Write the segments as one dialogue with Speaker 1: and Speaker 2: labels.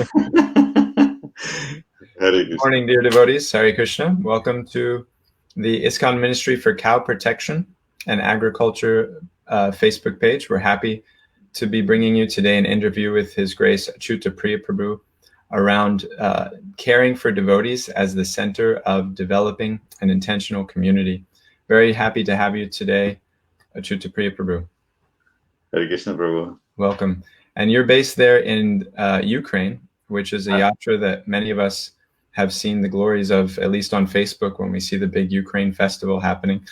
Speaker 1: Good
Speaker 2: morning, dear devotees. Hare Krishna. Welcome to the ISKCON Ministry for Cow Protection and Agriculture Facebook page. We're happy to be bringing you today an interview with His Grace Ач'юта Priya Prabhu around caring for devotees as the center of developing an intentional community. Very happy to have you today, Ач'юta Priya Prabhu.
Speaker 1: Hare Krishna, Prabhu.
Speaker 2: Welcome. And you're based there in Ukraine, which is a yatra that many of us have seen the glories of, at least on Facebook, when we see the big Ukraine festival happening.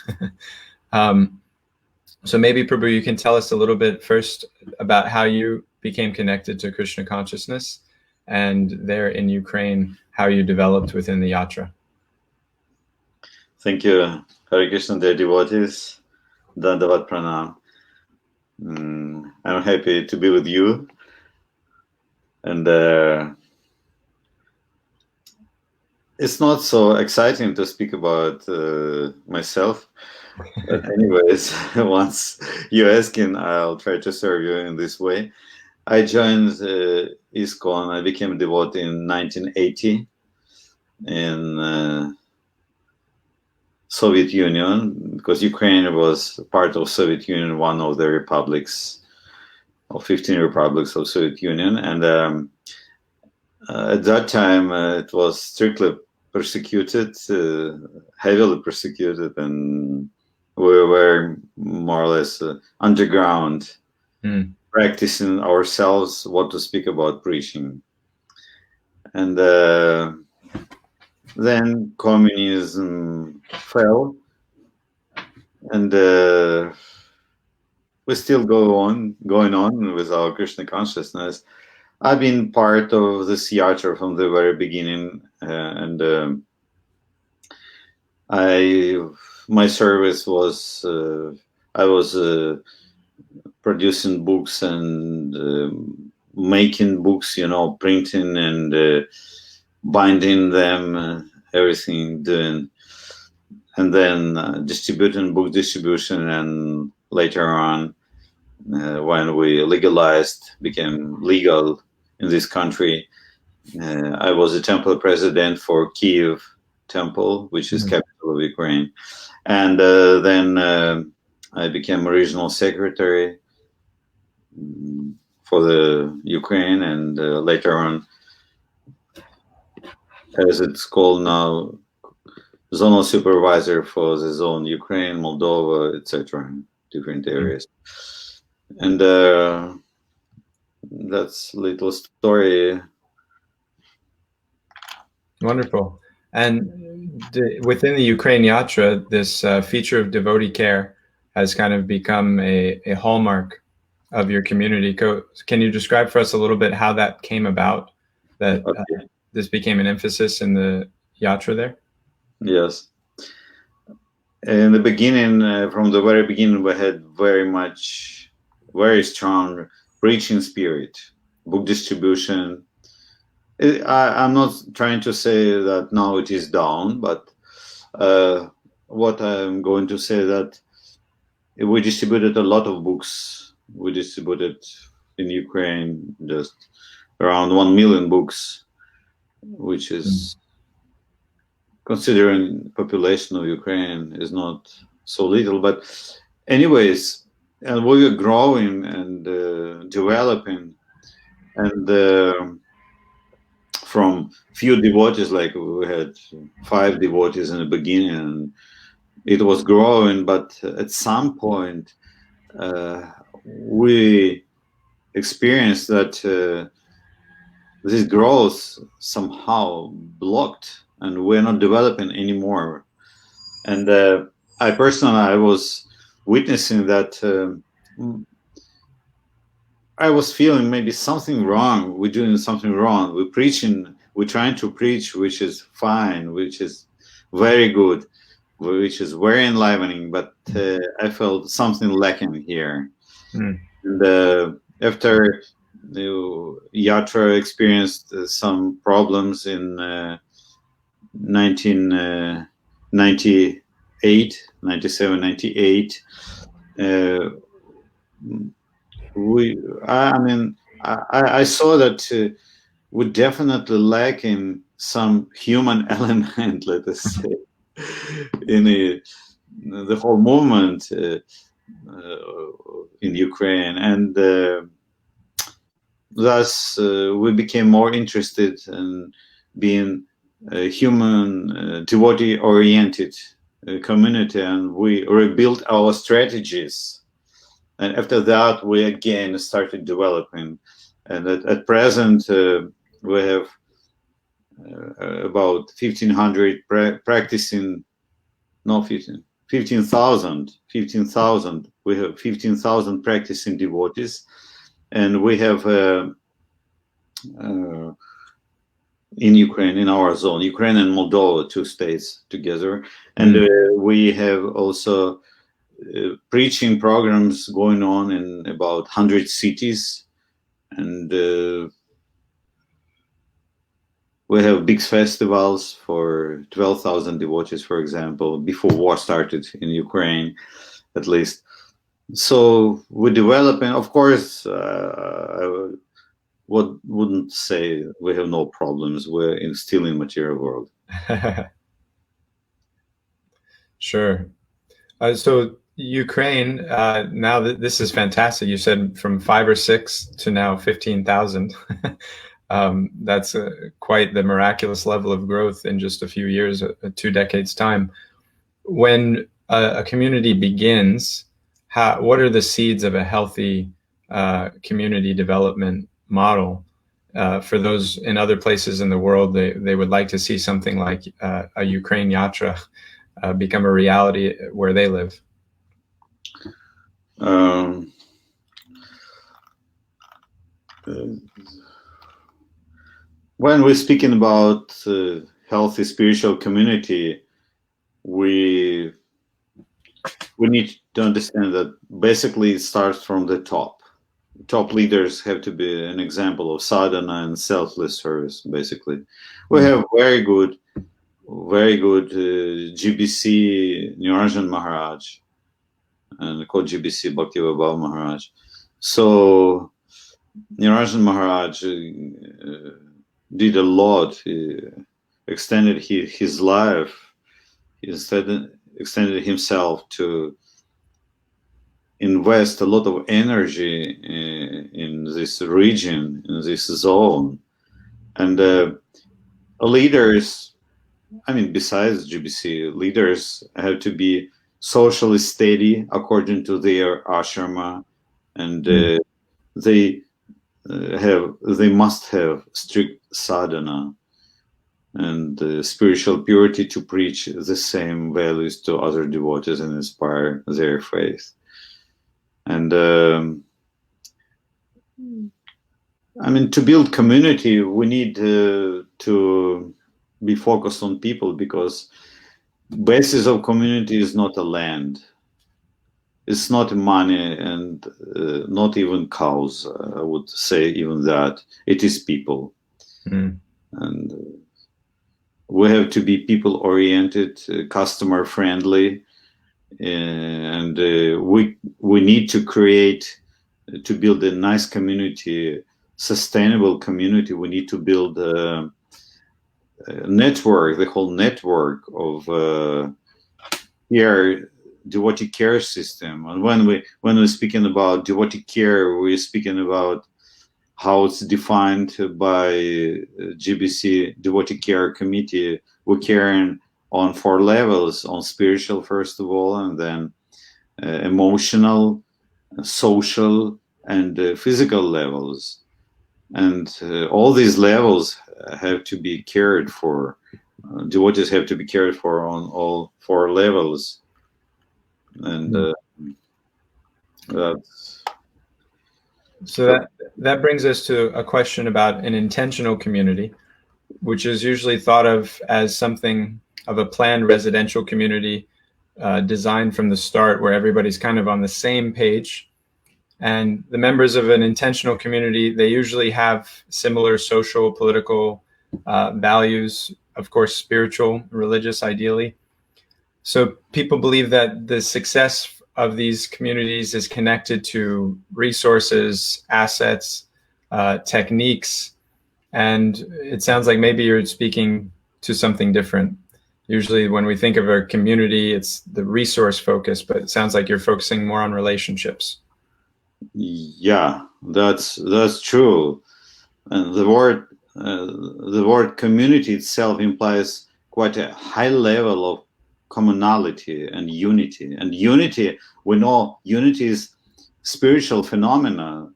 Speaker 2: So maybe, Prabhu, you can tell us a little bit first about how you became connected to Krishna consciousness, and there in Ukraine, how you developed within the yatra.
Speaker 1: Thank you. Hare Krishna, dear devotees. Dandavat Pranam. I'm happy to be with you. And it's not so exciting to speak about myself. But anyways, once you're asking, I'll try to serve you in this way. I joined ISKCON. I became a devotee in 1980 in Soviet Union, because Ukraine was part of Soviet Union, one of the republics, of 15 republics of Soviet Union. And at that time, it was strictly persecuted, heavily persecuted, and we were more or less underground, practicing ourselves what to speak about preaching. And then communism fell, and we still going on with our Krishna consciousness. I've been part of this yatra from the very beginning, and my service was I was producing books and making books, printing and binding them, everything doing, and then distributing, book distribution, and later on, when we legalized, became legal in this country, I was a temple president for Kiev temple, which is capital of Ukraine, and then I became regional secretary for the Ukraine, and later on, as it's called now, zonal supervisor for the zone Ukraine, Moldova, etc., different areas. And that's a little story.
Speaker 2: Wonderful. And within the Ukraine yatra, this feature of devotee care has kind of become a hallmark of your community. Can you describe for us a little bit how that came about, that this became an emphasis in the yatra there?
Speaker 1: Yes. In the beginning, from the very beginning, we had very strong preaching spirit, book distribution. I'm not trying to say that now it is down, but what I'm going to say that we distributed a lot of books. We distributed in Ukraine just around 1 million books, which is, considering population of Ukraine, is not so little. But anyways, and we were growing and developing, and from few devotees, like we had 5 devotees in the beginning, and it was growing, but at some point we experienced that this growth somehow blocked, and we're not developing anymore. And I was witnessing that I was feeling maybe something wrong. We're doing something wrong. We're trying to preach, which is fine, which is very good, which is very enlivening, but I felt something lacking here. And after the yatra experienced some problems in 1998, 97, 98. I saw that we definitely lacking some human element, let us say, in the whole movement in Ukraine, and thus we became more interested in being a human, devotee-oriented community, and we rebuilt our strategies. And after that, we again started developing. And at present, we have about 1,500 practicing, no, 15,000. We have 15,000 practicing devotees. And we have in Ukraine, in our zone, Ukraine and Moldova, 2 states together. And we have also preaching programs going on in about 100 cities. And we have big festivals for 12,000 devotees, for example, before war started in Ukraine, at least. So we're developing, of course, I wouldn't say we have no problems. We're still in material world.
Speaker 2: Sure. So Ukraine, now that this is fantastic. You said from 5 or 6 to now 15,000. That's quite the miraculous level of growth in just a few years, 2 decades time. When a community begins, what are the seeds of a healthy community development model? For those in other places in the world, they would like to see something like a Ukraine yatra become a reality where they live.
Speaker 1: When we're speaking about healthy spiritual community, we need to understand that basically it starts from the top. Top leaders have to be an example of sadhana and selfless service, basically. We have very good GBC Niranjan Maharaj and called GBC Bhakti-Vibhav Maharaj. So Niranjan Maharaj did a lot. He extended his life. He extended himself to invest a lot of energy in this region, in this zone. And leaders, I mean, besides GBC, leaders have to be socially steady according to their ashrama, and they must have strict sadhana and spiritual purity to preach the same values to other devotees and inspire their faith. And I mean, to build community, we need to be focused on people, because basis of community is not a land. It's not money and not even cows, I would say even that. It is people. And we have to be people-oriented, customer-friendly, and we need to build a nice community, sustainable community. We need to build a network, the whole network of devotee care system. And when we're speaking about devotee care, we're speaking about how it's defined by GBC Devotee Care Committee. We're caring on 4 levels: on spiritual, first of all, and then emotional, social, and physical levels. And all these levels have to be cared for. Devotees have to be cared for on all 4 levels. And that's...
Speaker 2: So that brings us to a question about an intentional community, which is usually thought of as something of a planned residential community designed from the start, where everybody's kind of on the same page. And the members of an intentional community, they usually have similar social, political values, of course, spiritual, religious, ideally. So people believe that the success of these communities is connected to resources, assets, techniques, And it sounds like maybe you're speaking to something different. Usually when we think of a community, it's the resource focus, but it sounds like you're focusing more on relationships.
Speaker 1: Yeah, that's true. And the word community itself implies quite a high level of commonality and unity. And unity, we know unity is spiritual phenomena,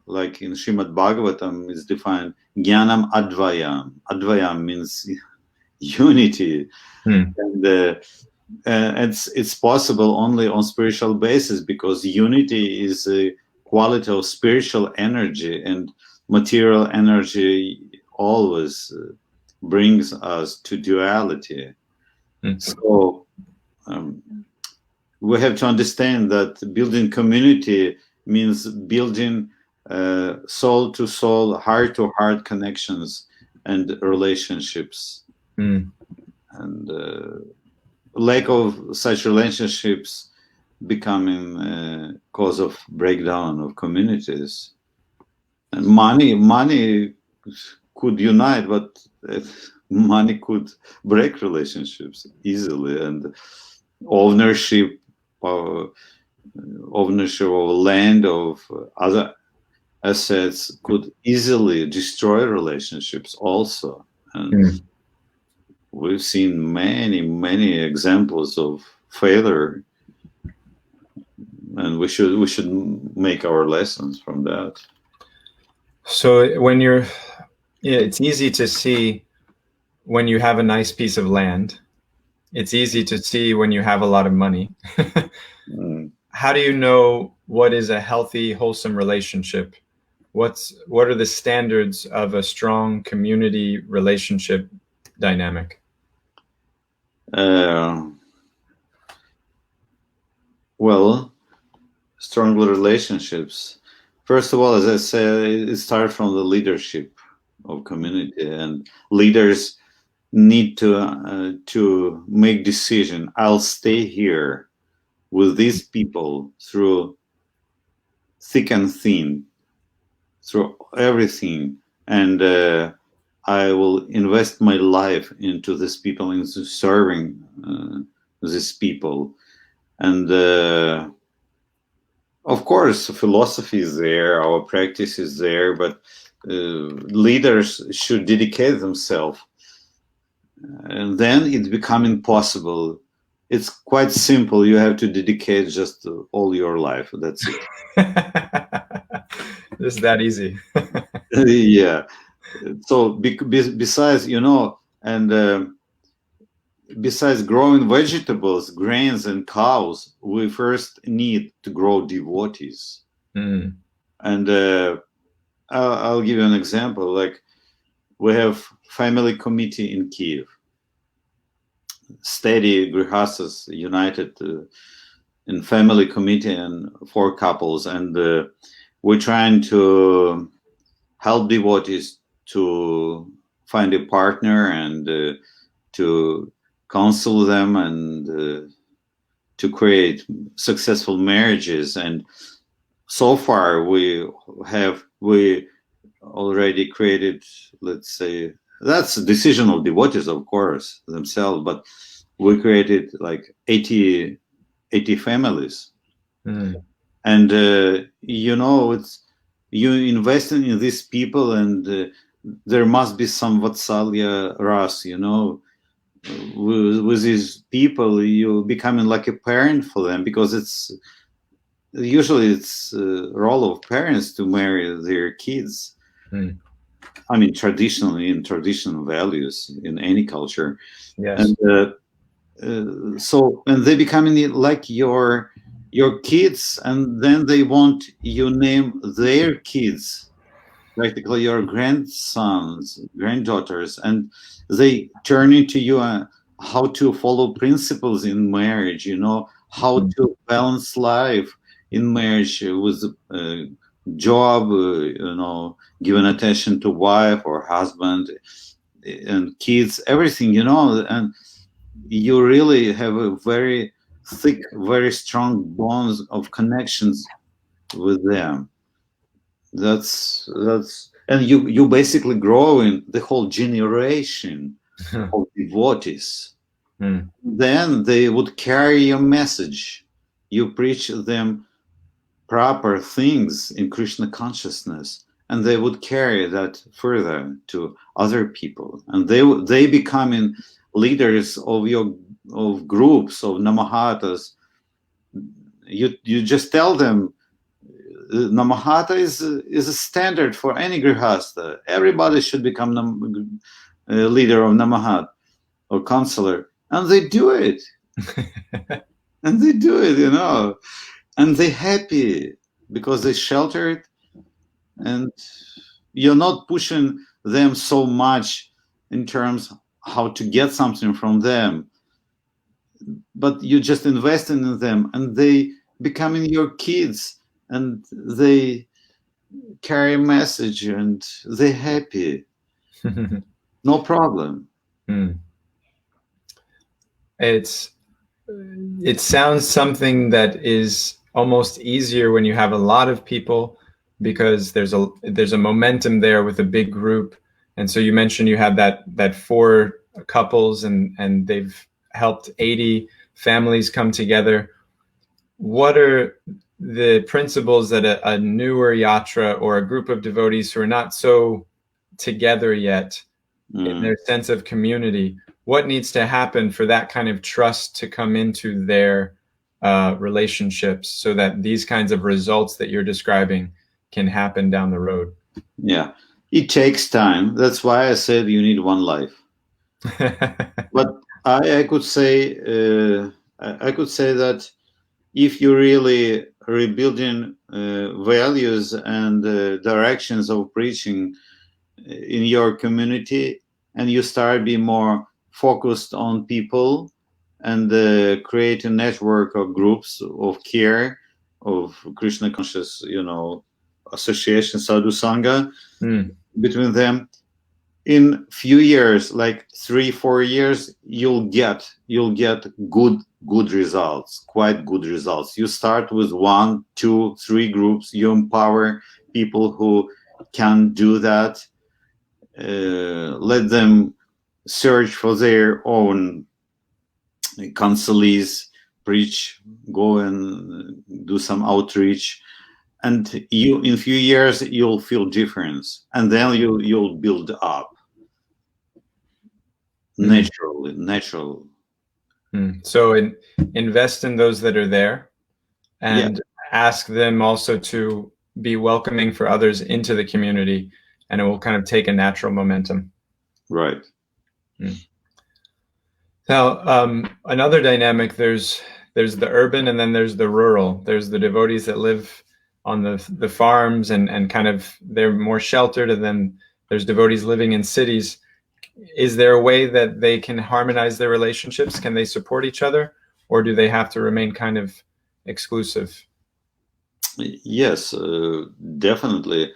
Speaker 1: like in Srimad Bhagavatam is defined Jnanam Advayam. Advayam means unity. And it's possible only on spiritual basis, because unity is a quality of spiritual energy, and material energy always brings us to duality. So we have to understand that building community means building soul to soul, heart to heart connections and relationships. And lack of such relationships becoming a cause of breakdown of communities. And money could unite, but money could break relationships easily. And ownership of land, of other assets could easily destroy relationships also. And we've seen many examples of failure, and we should make our lessons from that.
Speaker 2: So when it's easy to see when you have a nice piece of land. It's easy to see when you have a lot of money. How do you know what is a healthy, wholesome relationship? What are the standards of a strong community relationship dynamic?
Speaker 1: Well, strong relationships. First of all, as I said, it starts from the leadership of community, and leaders need to make decision. I'll stay here with these people through thick and thin, through everything, and I will invest my life into these people, into serving these people. And of course, philosophy is there, our practice is there, but leaders should dedicate themselves. And then it's becoming possible. It's quite simple. You have to dedicate just all your life. That's it.
Speaker 2: It's that easy.
Speaker 1: Yeah. So besides, and besides growing vegetables, grains, and cows, we first need to grow devotees. And I'll give you an example. Like, we have family committee in Kiev. Steady grihastas united in family committee, and 4 couples, and we're trying to help devotees to find a partner, and to counsel them, and to create successful marriages. And so far we already created, let's say, that's a decision of devotees, of course, themselves, but we created like 80 families. And it's, you investing in these people, and there must be some vatsalya ras, with these people. You becoming like a parent for them, because it's usually role of parents to marry their kids. I mean, traditionally, in traditional values in any culture.
Speaker 2: Yes.
Speaker 1: And so they becoming like your kids, and then they want you name their kids, practically your grandsons, granddaughters, and they turn into you how to follow principles in marriage, how to balance life in marriage with job, giving attention to wife or husband and kids, everything, and you really have a very thick, very strong bonds of connections with them. That's and you basically growing the whole generation of devotees. Then they would carry your message. You preach them proper things in Krishna consciousness, and they would carry that further to other people, and they becoming leaders of groups of namahatas. You just tell them namahata is a standard for any grihastha. Everybody should become leader of namahat or counselor, and they do it. And they do it, and they're happy because they sheltered, and you're not pushing them so much in terms how to get something from them, but you just investing in them, and they becoming your kids, and they carry a message, and they're happy. No problem.
Speaker 2: It sounds something that is almost easier when you have a lot of people, because there's a momentum there with a big group. And so you mentioned you had that 4 couples, and they've helped 80 families come together. What are the principles that a newer yatra or a group of devotees who are not so together yet in their sense of community, what needs to happen for that kind of trust to come into their relationships, so that these kinds of results that you're describing can happen down the road?
Speaker 1: Yeah, it takes time. That's why I said you need one life. But I could say that if you're really rebuilding values and directions of preaching in your community, and you start being more focused on people, and create a network of groups of care, of Krishna conscious, association, sadhu sangha, between them, in few years, like 3-4 years, you'll get good results, quite good results. You start with 1, 2, 3 groups. You empower people who can do that. Let them search for their own counselees, preach, go and do some outreach, and you, in few years, you'll feel difference, and then you'll build up natural.
Speaker 2: So invest in those that are there, and ask them also to be welcoming for others into the community, and it will kind of take a natural momentum.
Speaker 1: Right.
Speaker 2: Now, another dynamic, there's the urban, and then there's the rural. There's the devotees that live on the farms, and kind of they're more sheltered, and then there's devotees living in cities. Is there a way that they can harmonize their relationships? Can they support each other, or do they have to remain kind of exclusive?
Speaker 1: Yes, definitely.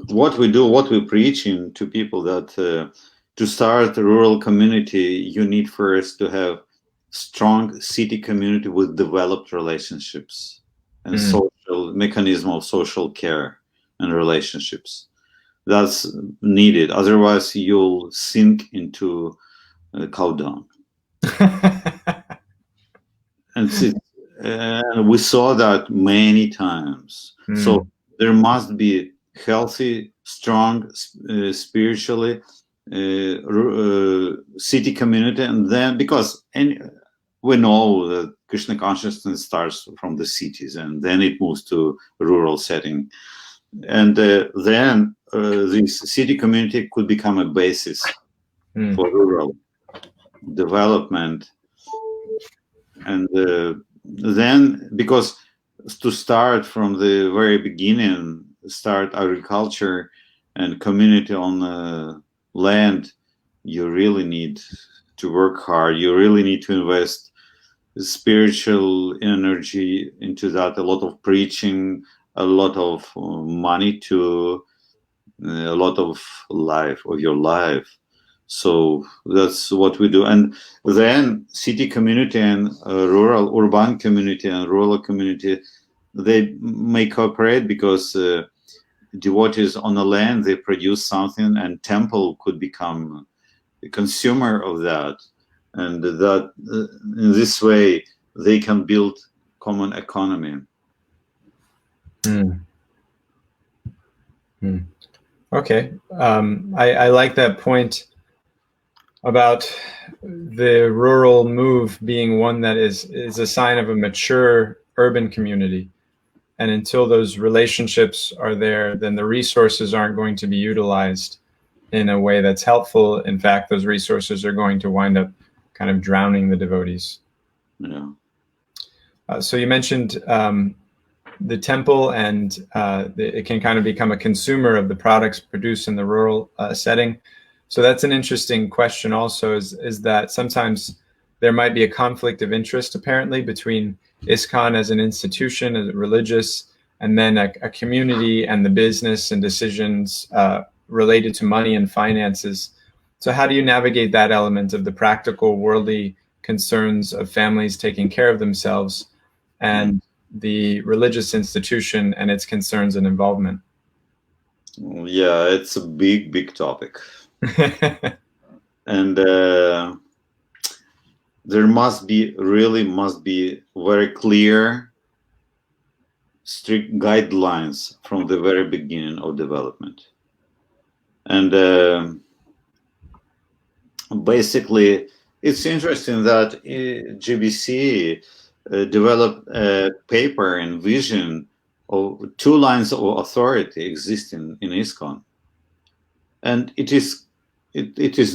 Speaker 1: What we're preaching to people, that to start a rural community, you need first to have strong city community with developed relationships and social mechanism of social care and relationships. That's needed. Otherwise, you'll sink into cow dung. And we saw that many times. So there must be healthy, strong, spiritually city community, and then because we know that Krishna consciousness starts from the cities, and then it moves to rural setting, and then this city community could become a basis for rural development, and then, because to start from the very beginning, start agriculture and community on the land, you really need to work hard. You really need to invest spiritual energy into that, a lot of preaching, a lot of money, to a lot of your life. So that's what we do. And then city community and urban community and rural community, they may cooperate, because devotees on the land, they produce something, and temple could become the consumer of that, and that in this way they can build common economy.
Speaker 2: Okay, I like that point about the rural move being one that is a sign of a mature urban community. And until those relationships are there, then the resources aren't going to be utilized in a way that's helpful. In fact, those resources are going to wind up kind of drowning the devotees.
Speaker 1: Yeah.
Speaker 2: So you mentioned the temple, and it can kind of become a consumer of the products produced in the rural setting. So that's an interesting question also, is that sometimes there might be a conflict of interest, apparently, between ISKCON as an institution, as a religious, and then a community and the business and decisions related to money and finances. So how do you navigate that element of the practical, worldly concerns of families taking care of themselves and the religious institution and its concerns and involvement?
Speaker 1: Yeah, it's a big topic. And there must be very clear, strict guidelines from the very beginning of development. And basically, it's interesting that GBC developed a paper and vision of 2 lines of authority existing in ISKCON. And it is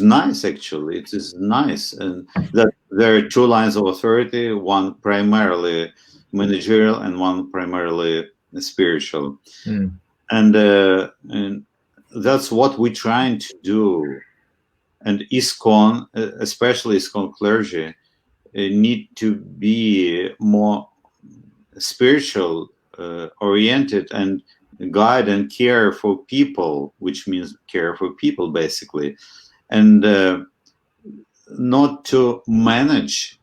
Speaker 1: nice, actually. It is nice, and that there are 2 lines of authority, one primarily managerial and one primarily spiritual. And that's what we're trying to do. And ISKCON, especially ISKCON clergy, need to be more spiritual oriented and guide and care for people, which means care for people basically, and not to manage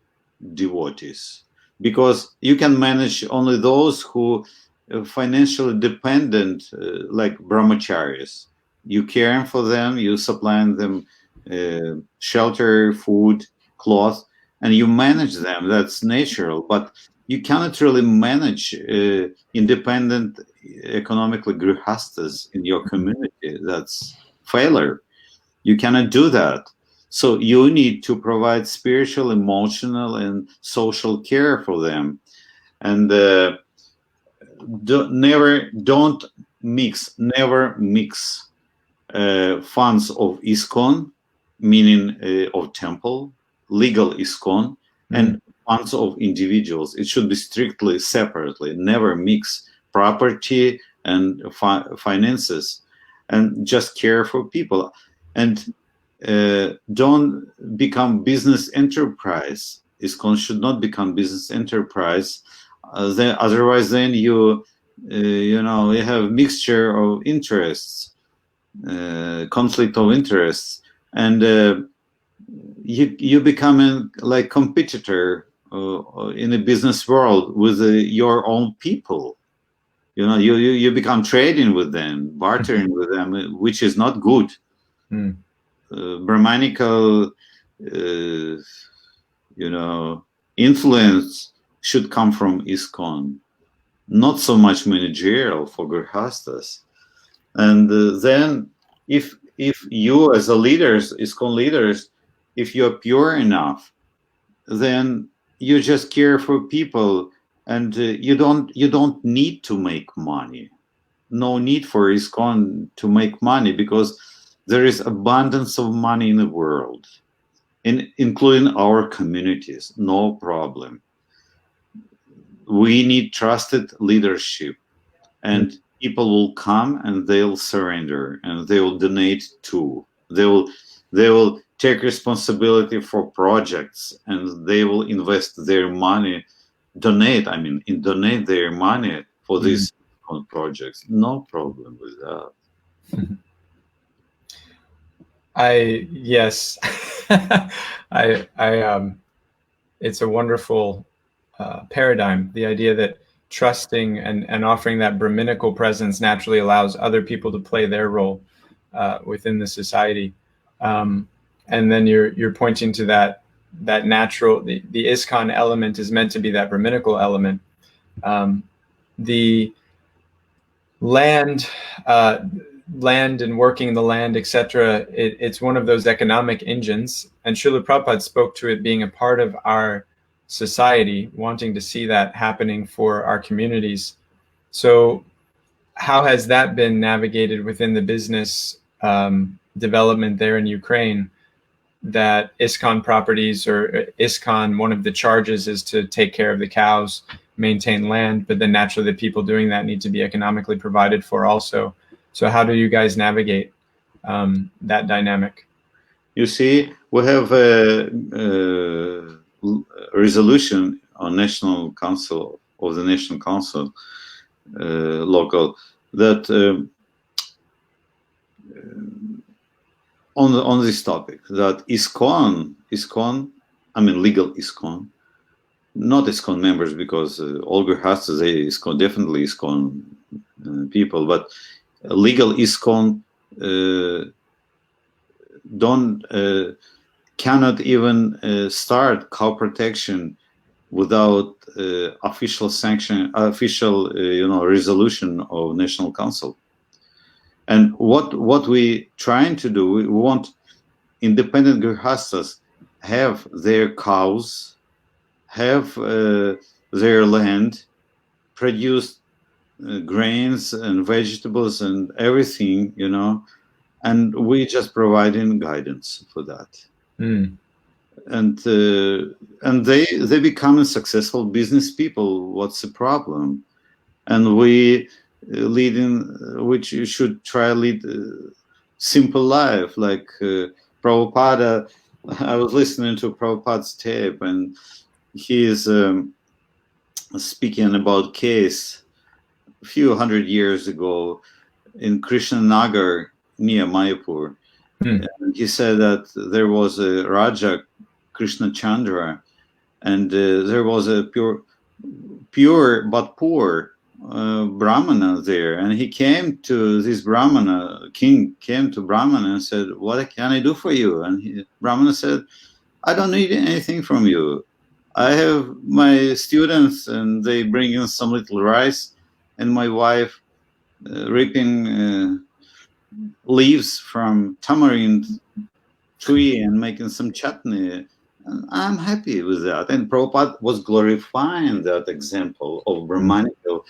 Speaker 1: devotees, because you can manage only those who are financially dependent, like brahmacharis. You care for them, you supply them shelter, food, cloth, and you manage them. That's natural, but you cannot really manage independent, economically grihastas in your community. That's failure. You cannot do that. So you need to provide spiritual, emotional, and social care for them. And never mix funds of ISKCON, meaning of temple, legal ISKCON, and funds of individuals. It should be strictly separately. Never mix property and finances, and just care for people. And don't become business enterprise. ISKCON should not become business enterprise. Otherwise, then you have mixture of interests, conflict of interests, and you become like competitor in a business world with your own people. You become trading with them, bartering with them, which is not good. Brahmanical influence should come from ISKCON, not so much managerial for grihastas. And then if you as a leaders, ISKCON leaders, if you're pure enough, then you just care for people, and you don't need to make money. No need for ISKCON to make money, because there is abundance of money in the world, including our communities. No problem. We need trusted leadership, and people will come and they'll surrender and they will donate too. They will take responsibility for projects, and they will invest their money, donate their money for these projects. No problem with that.
Speaker 2: Yes, it's a wonderful paradigm. The idea that trusting and offering that Brahminical presence naturally allows other people to play their role within the society. And then you're pointing to that natural, the ISKCON element is meant to be that Brahminical element. The land and working the land, etc. It's one of those economic engines, and Srila Prabhupada spoke to it being a part of our society, wanting to see that happening for our communities. So how has that been navigated within the business development there in Ukraine, that ISKCON properties or ISKCON, one of the charges is to take care of the cows, maintain land, but then naturally the people doing that need to be economically provided for also. So how do you guys navigate that dynamic?
Speaker 1: You see, we have a resolution on National Council of the National Council local that on this topic, that ISKCON, I mean legal ISKCON, not ISKCON members, because all Grihastas, they ISKCON, definitely ISKCON people, but legal ISKCON cannot even start cow protection without official sanction, official resolution of National Council. And what we trying to do, we want independent Grihastas have their cows, have their land, produce grains and vegetables and everything, and we just providing guidance for that. And they become a successful business people. What's the problem? And we which you should try to lead simple life, like Prabhupada. I was listening to Prabhupada's tape, and he is speaking about case a few hundred years ago in Krishnanagar near Mayapur. And he said that there was a Raja, Krishna Chandra, and there was a pure but poor Brahmana there, and he came to this Brahmana, king came to Brahmana and said, "What can I do for you?" And Brahmana said, "I don't need anything from you. I have my students, and they bring in some little rice, and my wife ripping leaves from tamarind tree and making some chutney. And I'm happy with that." And Prabhupada was glorifying that example of Brahmanical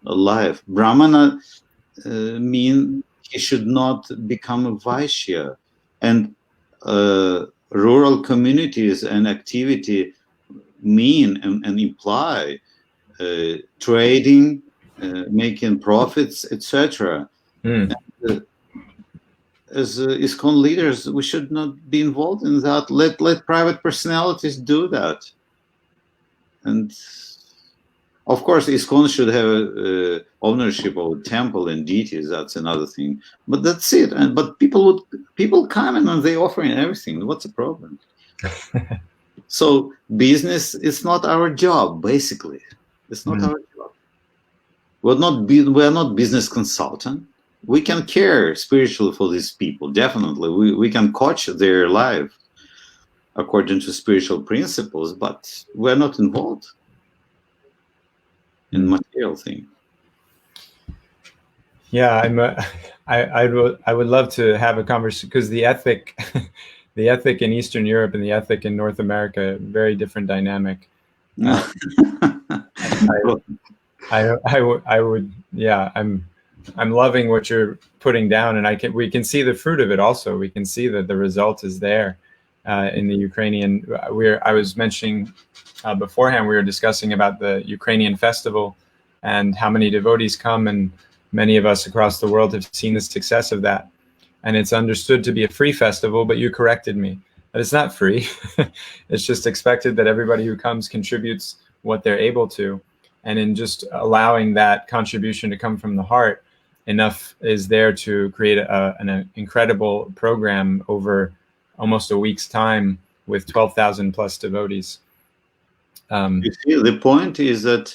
Speaker 1: life. Brahmana mean he should not become a Vaishya. And rural communities and activity mean and imply trading, making profits, etc. As ISKCON leaders, we should not be involved in that. Let private personalities do that. And of course, ISKCON should have ownership of temple and deities. That's another thing. But that's it. But people come in and they offer in everything. What's the problem? So business is not our job. Basically, it's not our job. We're not business consultant. We can care spiritually for these people. Definitely, we can coach their life according to spiritual principles, but we're not involved in material thing.
Speaker 2: Yeah, I would love to have a conversation, because the ethic in Eastern Europe and the ethic in North America, very different dynamic. I would, yeah, I'm loving what you're putting down, and we can see the fruit of it also. We can see that the result is there in the Ukrainian. I was mentioning beforehand, we were discussing about the Ukrainian festival and how many devotees come, and many of us across the world have seen the success of that. And it's understood to be a free festival, but you corrected me that it's not free. It's just expected that everybody who comes contributes what they're able to. And in just allowing that contribution to come from the heart, enough is there to create an incredible program over almost a week's time with 12,000 plus devotees.
Speaker 1: You see, the point is that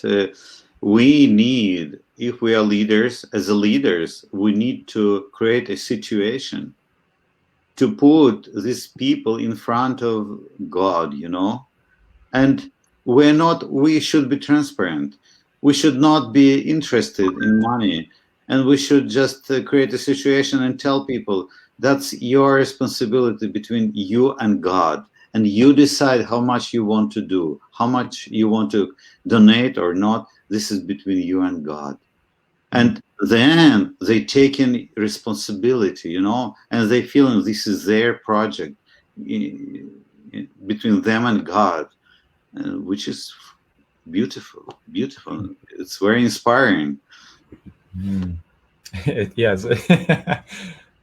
Speaker 1: we need, if we are leaders, as a leaders, we need to create a situation to put these people in front of God, and we should be transparent. We should not be interested in money, and we should just create a situation and tell people that's your responsibility between you and God, and you decide how much you want to do, how much you want to donate or not. This is between you and God. And then they take in responsibility, and they feel this is their project between them and God, which is beautiful. It's very inspiring.
Speaker 2: Yes,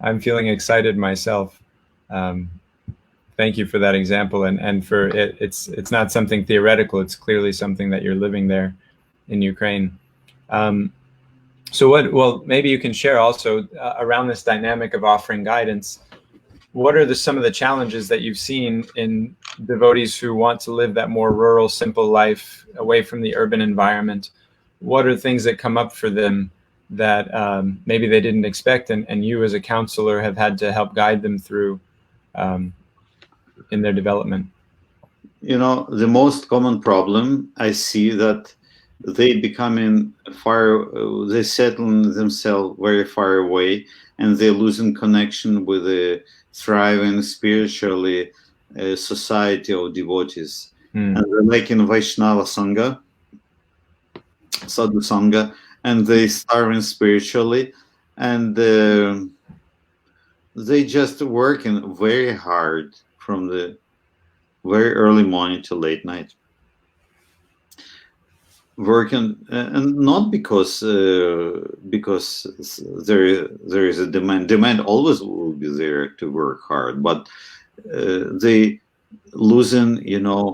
Speaker 2: I'm feeling excited myself. Thank you for that example, and for it. It's not something theoretical. It's clearly something that you're living there in Ukraine. So well, maybe you can share also around this dynamic of offering guidance. What are some of the challenges that you've seen in devotees who want to live that more rural, simple life away from the urban environment? What are things that come up for them that maybe they didn't expect, and you as a counselor have had to help guide them through in their development?
Speaker 1: The most common problem I see that they they settle themselves very far away, and they're losing connection with the thriving spiritually society of devotees. And they're like in Vaishnava Sangha, Sadhu Sangha, and they starving spiritually, and they just working very hard from the very early morning to late night. Working, and not because there is a demand. Demand always will be there to work hard, but they losing,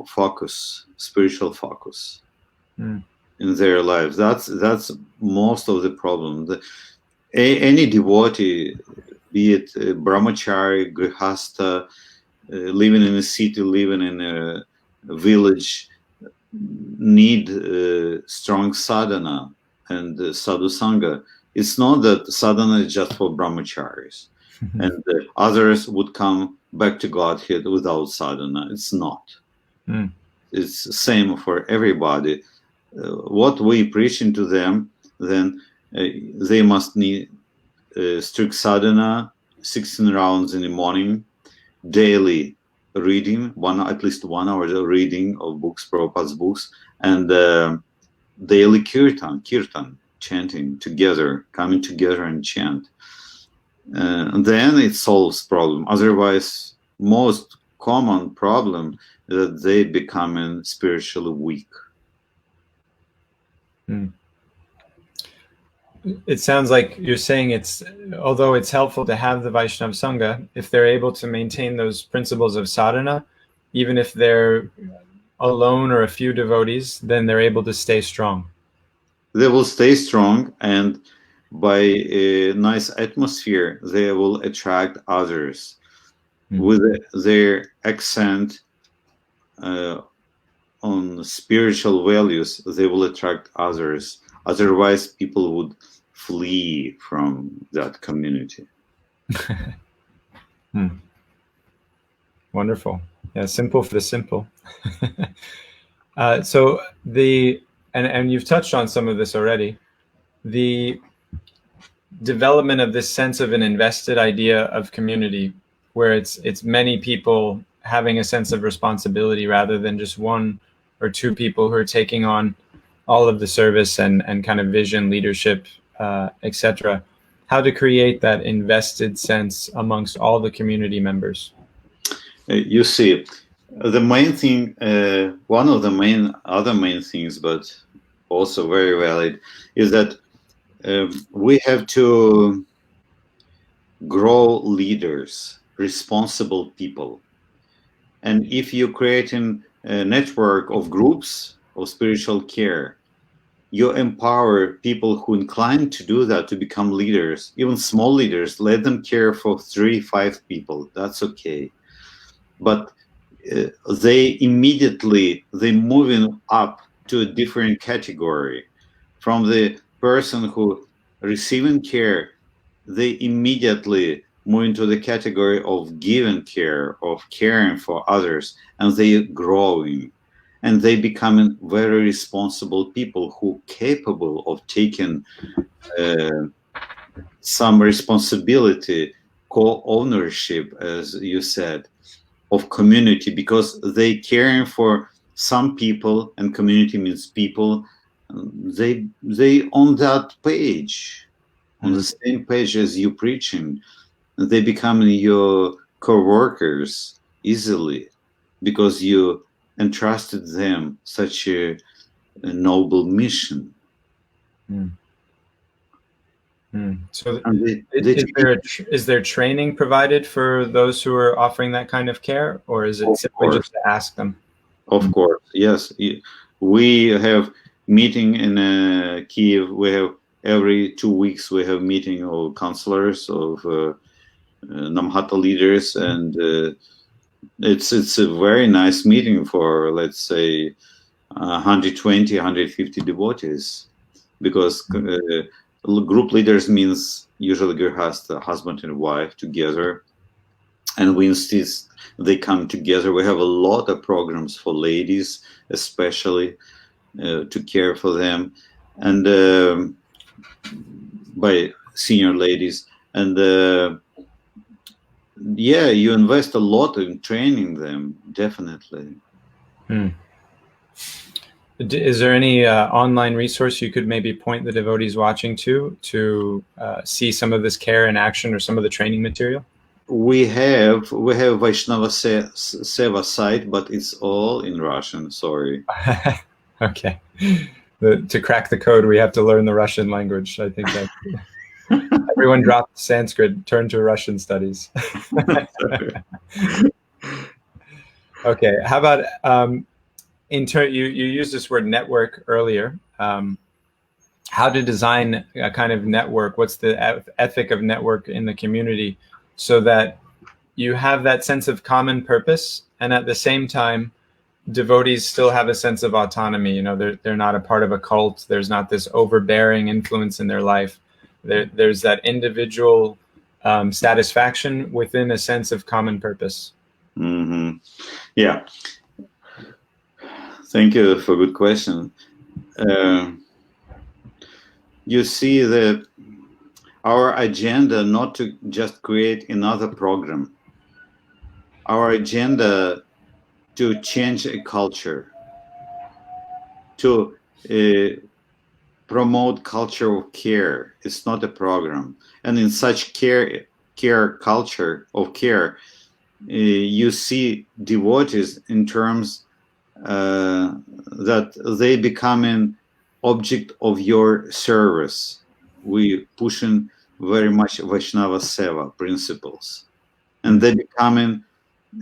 Speaker 1: focus, spiritual focus in their lives. That's most of the problem. Any devotee, be it brahmachari, grihastha, living in a city, living in a village, need strong sadhana and sadhu sangha. It's not that sadhana is just for brahmacharis and others would come back to Godhead without sadhana. It's not. It's the same for everybody. What we preaching to them, then they must need strict sadhana, 16 rounds in the morning, daily reading, at least 1 hour reading of books, Prabhupada's books, and daily kirtan, chanting together, coming together and chant. And then it solves problem. Otherwise, most common problem that they becoming spiritually weak.
Speaker 2: It sounds like you're saying although it's helpful to have the Vaishnava Sangha, if they're able to maintain those principles of sadhana, even if they're alone or a few devotees, then they're able to stay strong.
Speaker 1: They will stay strong, and by a nice atmosphere, they will attract others. With their accent on spiritual values, they will attract others. Otherwise, people would flee from that community.
Speaker 2: Wonderful. Yeah, simple for the simple. So and you've touched on some of this already, the development of this sense of an invested idea of community, where it's many people having a sense of responsibility rather than just one or two people who are taking on all of the service and kind of vision, leadership, etc. How to create that invested sense amongst all the community members?
Speaker 1: You see, the main thing, one of the other main things, but also very valid, is that we have to grow leaders, responsible people. And if you're creating a network of groups of spiritual care, you empower people who incline to do that, to become leaders, even small leaders. Let them care for 3-5 people. That's okay. But they moving up to a different category from the person who receiving care, they immediately move into the category of giving care, of caring for others, and they growing, and they becoming very responsible people who capable of taking some responsibility, co-ownership, as you said, of community, because they caring for some people, and community means people. They on that page, on the same page as you preaching. They become your co-workers easily because you entrusted them such a noble mission.
Speaker 2: So is there training provided for those who are offering that kind of care, or is it simply just to ask them?
Speaker 1: Of course, yes. We have meeting in Kiev. We have every 2 weeks we have meeting of counselors, of Namhata leaders, and it's a very nice meeting for, let's say, 120, 150 devotees, because group leaders means usually Grihasta, husband and wife together, and we insist they come together. We have a lot of programs for ladies, especially to care for them, and by senior ladies, and yeah, you invest a lot in training them, definitely.
Speaker 2: Is there any online resource you could maybe point the devotees watching to see some of this care in action or some of the training material?
Speaker 1: We have Vaishnava Seva site, but it's all in Russian. Sorry.
Speaker 2: Okay. To crack the code, we have to learn the Russian language. I think that everyone dropped Sanskrit, turn to Russian studies. Okay. How about you used this word network earlier. How to design a kind of network? What's the ethic of network in the community, so that you have that sense of common purpose, and at the same time, devotees still have a sense of autonomy. You know, they're not a part of a cult. There's not this overbearing influence in their life. There's that individual satisfaction within a sense of common purpose.
Speaker 1: Mm-hmm. Yeah. Thank you for a good question. You see that our agenda not to just create another program. Our agenda to change a culture, to promote culture of care. It's not a program. And in such care culture of care, you see devotees in terms that they become an object of your service. We pushing very much Vaishnava Seva principles, and they become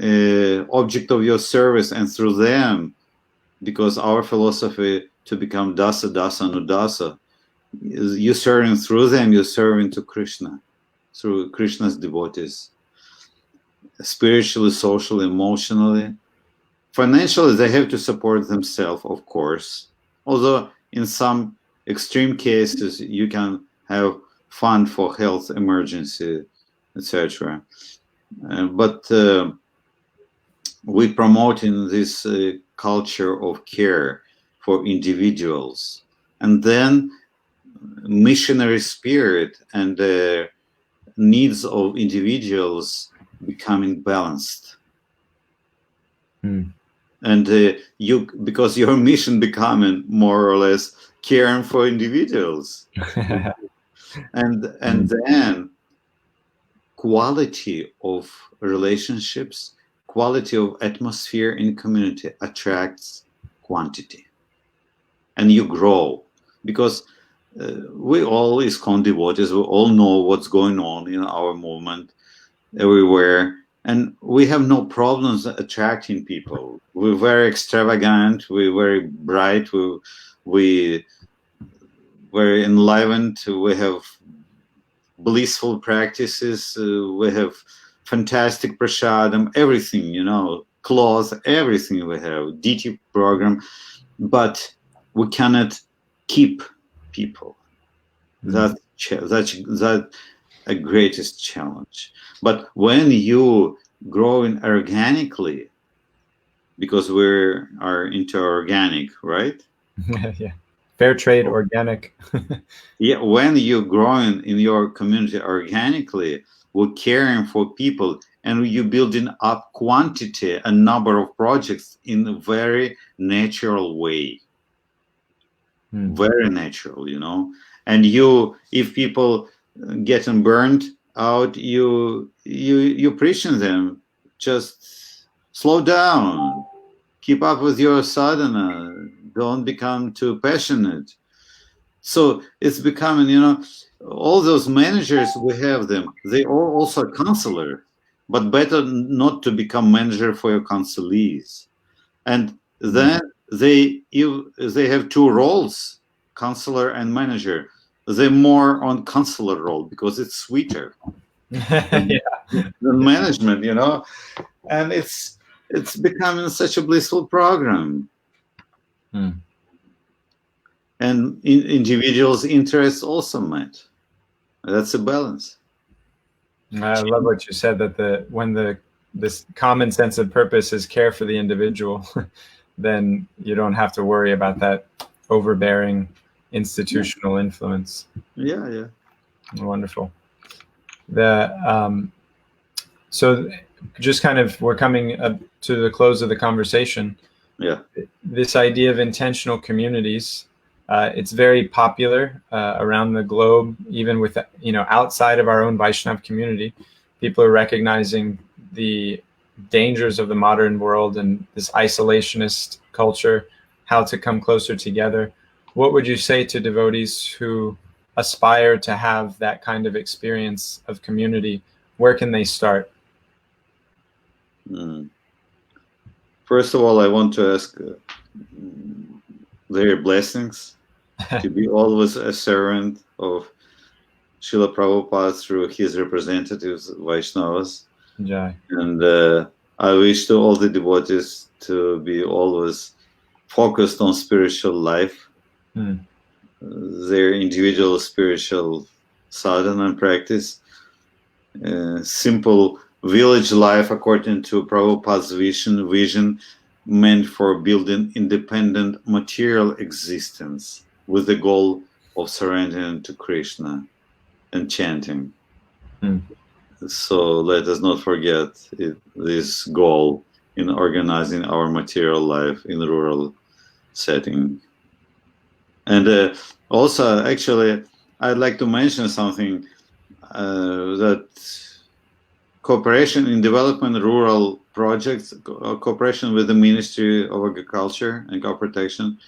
Speaker 1: an object of your service, and through them, because our philosophy to become dasa anudasa, you serving through them, you're serving to Krishna, through Krishna's devotees, spiritually, socially, emotionally. Financially, they have to support themselves, of course, although in some extreme cases you can have fund for health emergency, etc. But we promote in this culture of care for individuals, and then missionary spirit and the needs of individuals becoming balanced. And because your mission becoming more or less caring for individuals, and then quality of relationships, quality of atmosphere in community attracts quantity, and you grow, because we all ISKCON devotees, we all know what's going on in our movement everywhere, and we have no problems attracting people. We're very extravagant, we're very bright, we very enlivened, we have blissful practices, we have fantastic prasadam, everything, clothes, everything we have, DT program, but we cannot keep people.
Speaker 2: Mm.
Speaker 1: That's a greatest challenge. But when you growing organically, because we are into organic, right?
Speaker 2: Yeah. Fair trade, organic.
Speaker 1: Yeah, when you're growing in your community organically, we're caring for people, and you're building up quantity, a number of projects in a very natural way.
Speaker 2: Mm.
Speaker 1: Very natural, and if people getting burned out, you preaching them, just slow down, keep up with your sadhana, don't become too passionate. So it's becoming, all those managers, we have them, they are also counselor, but better not to become manager for your counselees. And then they have two roles, counselor and manager. They're more on counselor role because it's sweeter than,
Speaker 2: Yeah.
Speaker 1: than management, and it's becoming such a blissful program.
Speaker 2: Mm.
Speaker 1: And individuals' interests also met. That's a balance.
Speaker 2: I love what you said, that this common sense of purpose is care for the individual, then you don't have to worry about that overbearing institutional influence.
Speaker 1: Yeah.
Speaker 2: Wonderful. So just kind of, we're coming up to the close of the conversation.
Speaker 1: Yeah.
Speaker 2: This idea of intentional communities, it's very popular around the globe, even with, outside of our own Vaishnav community. People are recognizing the dangers of the modern world and this isolationist culture, how to come closer together. What would you say to devotees who aspire to have that kind of experience of community? Where can they start?
Speaker 1: First of all, I want to ask their blessings to be always a servant of Srila Prabhupada through his representatives, Vaishnavas.
Speaker 2: Jai.
Speaker 1: And I wish to all the devotees to be always focused on spiritual life, their individual spiritual sadhana and practice, simple village life according to Prabhupada's vision meant for building independent material existence with the goal of surrendering to Krishna and chanting. So let us not forget this goal in organizing our material life in rural setting. And also, actually, I'd like to mention something, that cooperation in development rural projects, cooperation with the Ministry of Agriculture and Crop Protection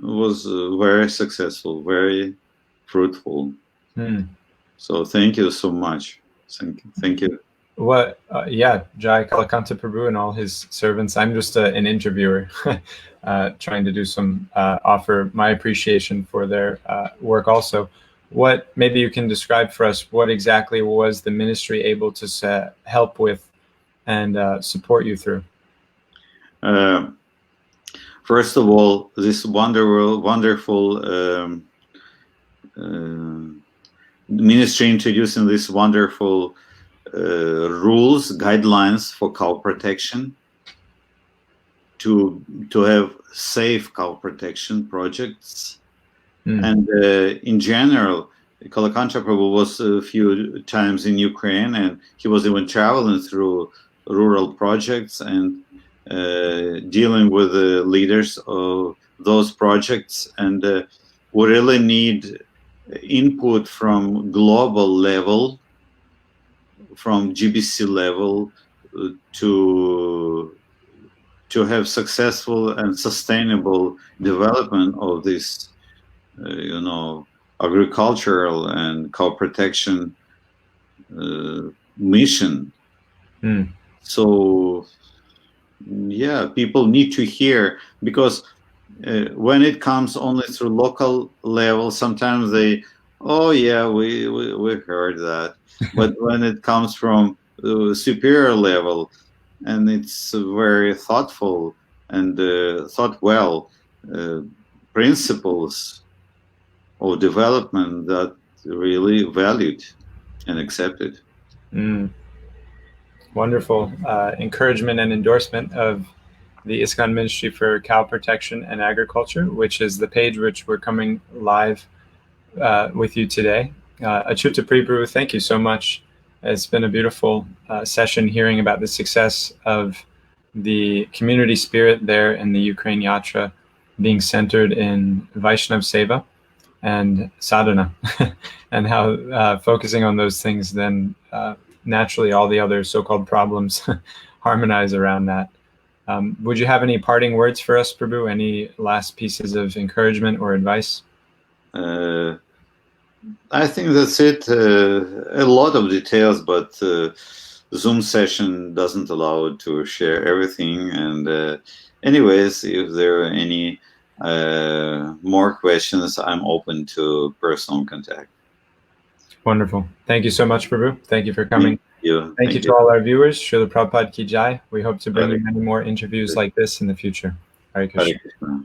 Speaker 1: was very successful, very fruitful. So thank you so much. Thank you.
Speaker 2: Jai Kalakanta Prabhu and all his servants. I'm just an interviewer trying to do some offer my appreciation for their work also. What, maybe you can describe for us, what exactly was the ministry able to help with and support you through?
Speaker 1: First of all, this wonderful ministry introducing these wonderful rules, guidelines for cow protection, to have safe cow protection projects. And in general, Kalakanta Prabhu was a few times in Ukraine, and he was even traveling through rural projects and dealing with the leaders of those projects. And we really need input from global level, from GBC level, to have successful and sustainable development of this agricultural and cow protection mission. So yeah, people need to hear, because when it comes only through local level, sometimes they, we heard that. But when it comes from superior level, and it's very thoughtful and thought well, principles, of development that really valued and accepted.
Speaker 2: Wonderful encouragement and endorsement of the ISKCON Ministry for Cow Protection and Agriculture, which is the page which we're coming live with you today. Ач'юта Prabhu, thank you so much. It's been a beautiful session hearing about the success of the community spirit there in the Ukraine yatra, being centered in Vaishnav Seva and sadhana, and how focusing on those things then naturally all the other so-called problems harmonize around that. Would you have any parting words for us, Prabhu? Any last pieces of encouragement or advice?
Speaker 1: I think that's it. A lot of details, but Zoom session doesn't allow to share everything. And anyways, if there are any more questions, I'm open to personal contact.
Speaker 2: Wonderful. Thank you so much, Prabhu. Thank you for coming.
Speaker 1: Thank you
Speaker 2: to all our viewers. Srila Prabhupada Ki Jai. We hope to bring you many more interviews like this in the future. Hare Krishna.
Speaker 1: Hare Krishna.